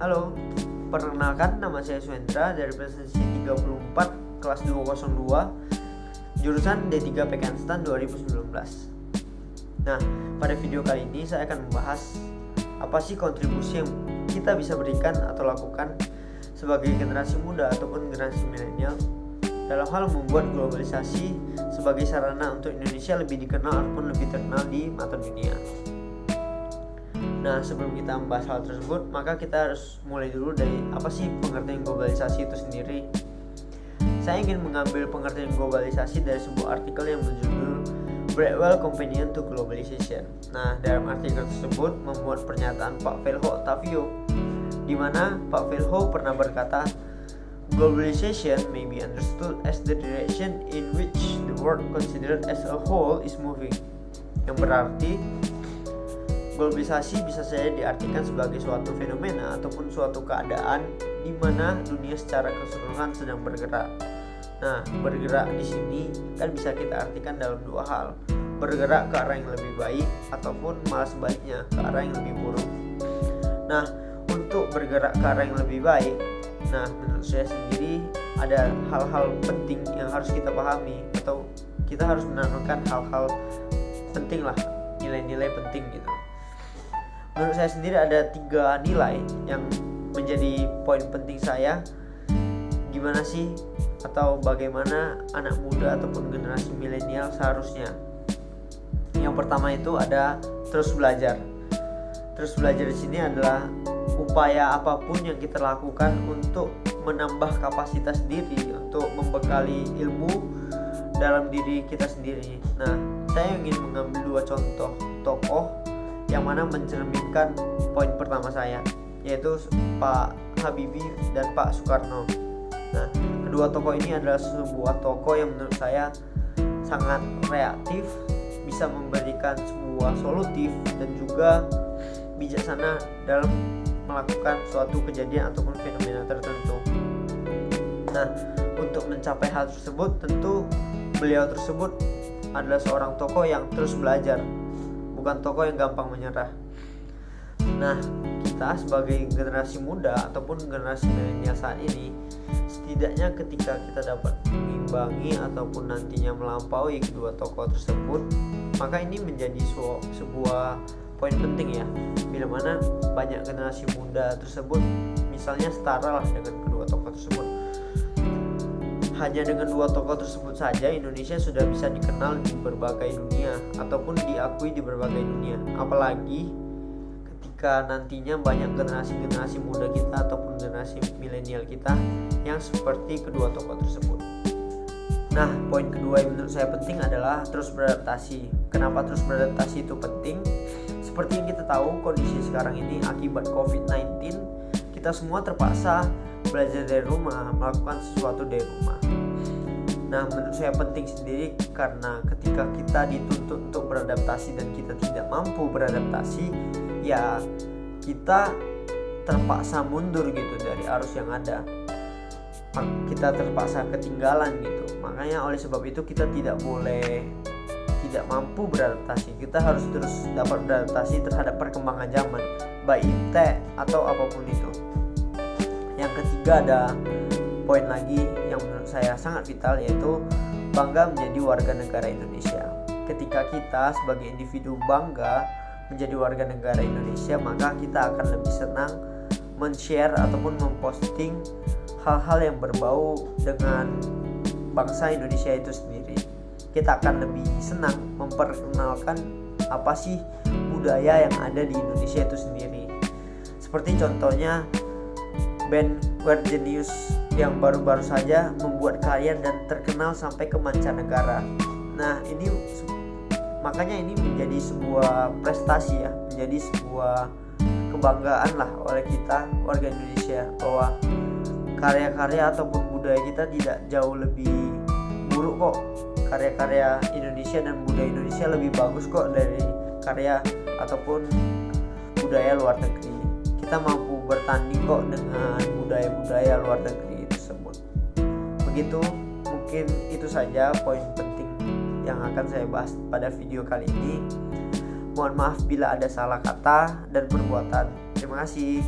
Halo, perkenalkan nama saya Suendra dari presensi 34 kelas 202 jurusan D3 Pekanstan 2019. Nah, pada video kali ini saya akan membahas apa sih kontribusi yang kita bisa berikan atau lakukan sebagai generasi muda ataupun generasi milenial dalam hal membuat globalisasi sebagai sarana untuk Indonesia lebih dikenal ataupun lebih terkenal di mata dunia. Nah, sebelum kita membahas hal tersebut, maka kita harus mulai dulu dari apa sih pengertian globalisasi itu sendiri. Saya ingin mengambil pengertian globalisasi dari sebuah artikel yang berjudul Bradwell Companion to Globalization. Nah, dalam artikel tersebut memuat pernyataan Pak Velho Ottavio, di mana Pak Velho pernah berkata, "Globalization may be understood as the direction in which the world considered as a whole is moving." Yang berarti globalisasi bisa saja diartikan sebagai suatu fenomena ataupun suatu keadaan di mana dunia secara keseluruhan sedang bergerak. Nah, bergerak di sini kan bisa kita artikan dalam dua hal, bergerak ke arah yang lebih baik ataupun malah sebaliknya ke arah yang lebih buruk. Nah, untuk bergerak ke arah yang lebih baik, nah menurut saya sendiri ada hal-hal penting yang harus kita pahami atau kita harus menanamkan hal-hal penting lah, nilai-nilai penting gitu. Menurut saya sendiri ada 3 nilai yang menjadi poin penting saya, gimana sih atau bagaimana anak muda ataupun generasi milenial seharusnya. Yang pertama itu ada terus belajar. Terus belajar di sini adalah upaya apapun yang kita lakukan untuk menambah kapasitas diri, untuk membekali ilmu dalam diri kita sendiri. Nah, saya ingin mengambil 2 contoh tokoh yang mana mencerminkan poin pertama saya, yaitu Pak Habibie dan Pak Soekarno. Nah, kedua tokoh ini adalah sebuah tokoh yang menurut saya sangat reaktif, bisa memberikan sebuah solutif dan juga bijaksana dalam melakukan suatu kejadian ataupun fenomena tertentu. Nah, untuk mencapai hal tersebut tentu beliau tersebut adalah seorang tokoh yang terus belajar, bukan tokoh yang gampang menyerah. Nah, kita sebagai generasi muda ataupun generasi milenial saat ini, setidaknya ketika kita dapat mengimbangi ataupun nantinya melampaui kedua tokoh tersebut, maka ini menjadi sebuah poin penting ya, bila mana banyak generasi muda tersebut misalnya setara lah dengan kedua tokoh tersebut. Hanya dengan 2 tokoh tersebut saja Indonesia sudah bisa dikenal di berbagai dunia ataupun diakui di berbagai dunia. Apalagi ketika nantinya banyak generasi muda kita ataupun generasi milenial kita yang seperti kedua tokoh tersebut. Nah, poin kedua yang menurut saya penting adalah terus beradaptasi. Kenapa terus beradaptasi itu penting? Seperti yang kita tahu, kondisi sekarang ini akibat COVID-19, kita semua terpaksa belajar dari rumah, melakukan sesuatu dari rumah. Nah, menurut saya penting sendiri karena ketika kita dituntut untuk beradaptasi dan kita tidak mampu beradaptasi, ya kita terpaksa mundur gitu dari arus yang ada. Kita terpaksa ketinggalan gitu. Makanya oleh sebab itu kita tidak mampu beradaptasi. Kita harus terus dapat beradaptasi terhadap perkembangan zaman, baik iptek atau apapun itu. Yang ketiga ada poin lagi yang menurut saya sangat vital, yaitu bangga menjadi warga negara Indonesia. Ketika kita sebagai individu bangga menjadi warga negara Indonesia, maka kita akan lebih senang men-share ataupun memposting hal-hal yang berbau dengan bangsa Indonesia itu sendiri. Kita akan lebih senang memperkenalkan apa sih budaya yang ada di Indonesia itu sendiri. Seperti contohnya band Weird Genius yang baru-baru saja membuat karya dan terkenal sampai ke mancanegara. Nah, makanya ini menjadi sebuah prestasi ya, menjadi sebuah kebanggaan lah oleh kita warga Indonesia, bahwa karya-karya ataupun budaya kita tidak jauh lebih buruk kok. Karya-karya Indonesia dan budaya Indonesia lebih bagus kok dari karya ataupun budaya luar negeri. Kita mampu bertanding kok dengan budaya-budaya luar negeri tersebut. Begitu, mungkin itu saja poin penting yang akan saya bahas pada video kali ini. Mohon maaf bila ada salah kata dan perbuatan. Terima kasih.